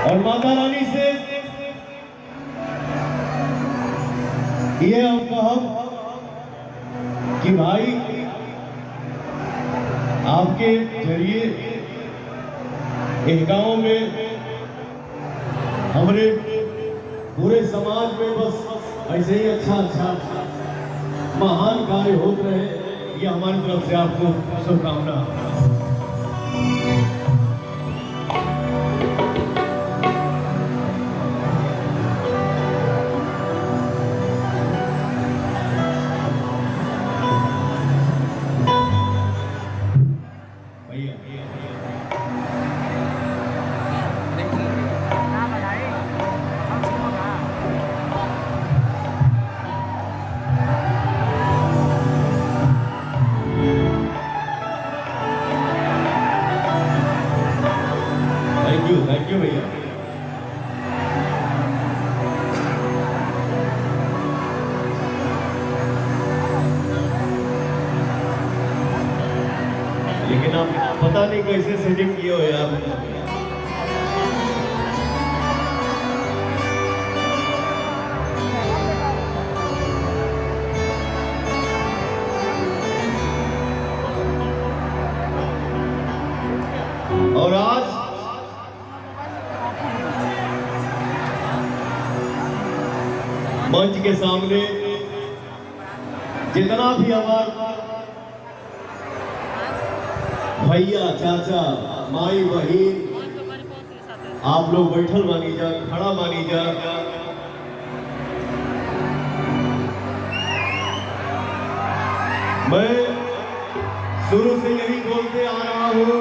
और माता रानी से ये हम कहब कि भाई आपके जरिए एक गांव में हमारे पूरे समाज में बस ऐसे ही अच्छा महान कार्य होते रहे, ये हमारी तरफ से आपको शुभकामना। थैंक यू भैया। लेकिन आप पता नहीं कैसे सेटिंग किए हो यार। और आज मंच के सामने जितना भी हमारा भैया चाचा माई बहन आप लोग बैठल मानी जा, खड़ा मानी जा, मैं शुरू से यही बोलते आ रहा हूं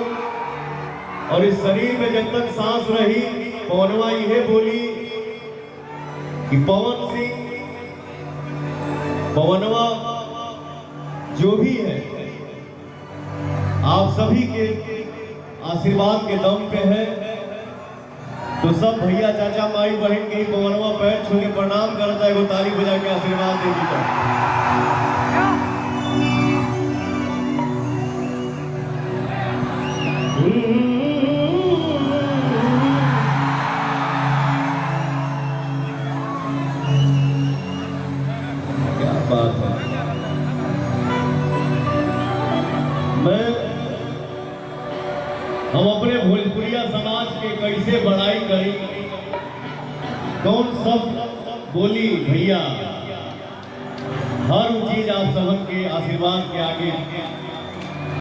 और इस शरीर में जब तक सांस रही पवनवा यह बोली कि पवन सिंह पवनवा जो भी है आप सभी के आशीर्वाद के दम पे है। तो सब भैया चाचा माई बहन के ही पवनवा पैर छू के प्रणाम करता है, वो ताली बजा के आशीर्वाद दे दी। क्या बात है। हम अपने भोजपुरिया समाज के कैसे बड़ाई करी, कौन सब बोली भैया, हर चीज आप सबके आशीर्वाद के आगे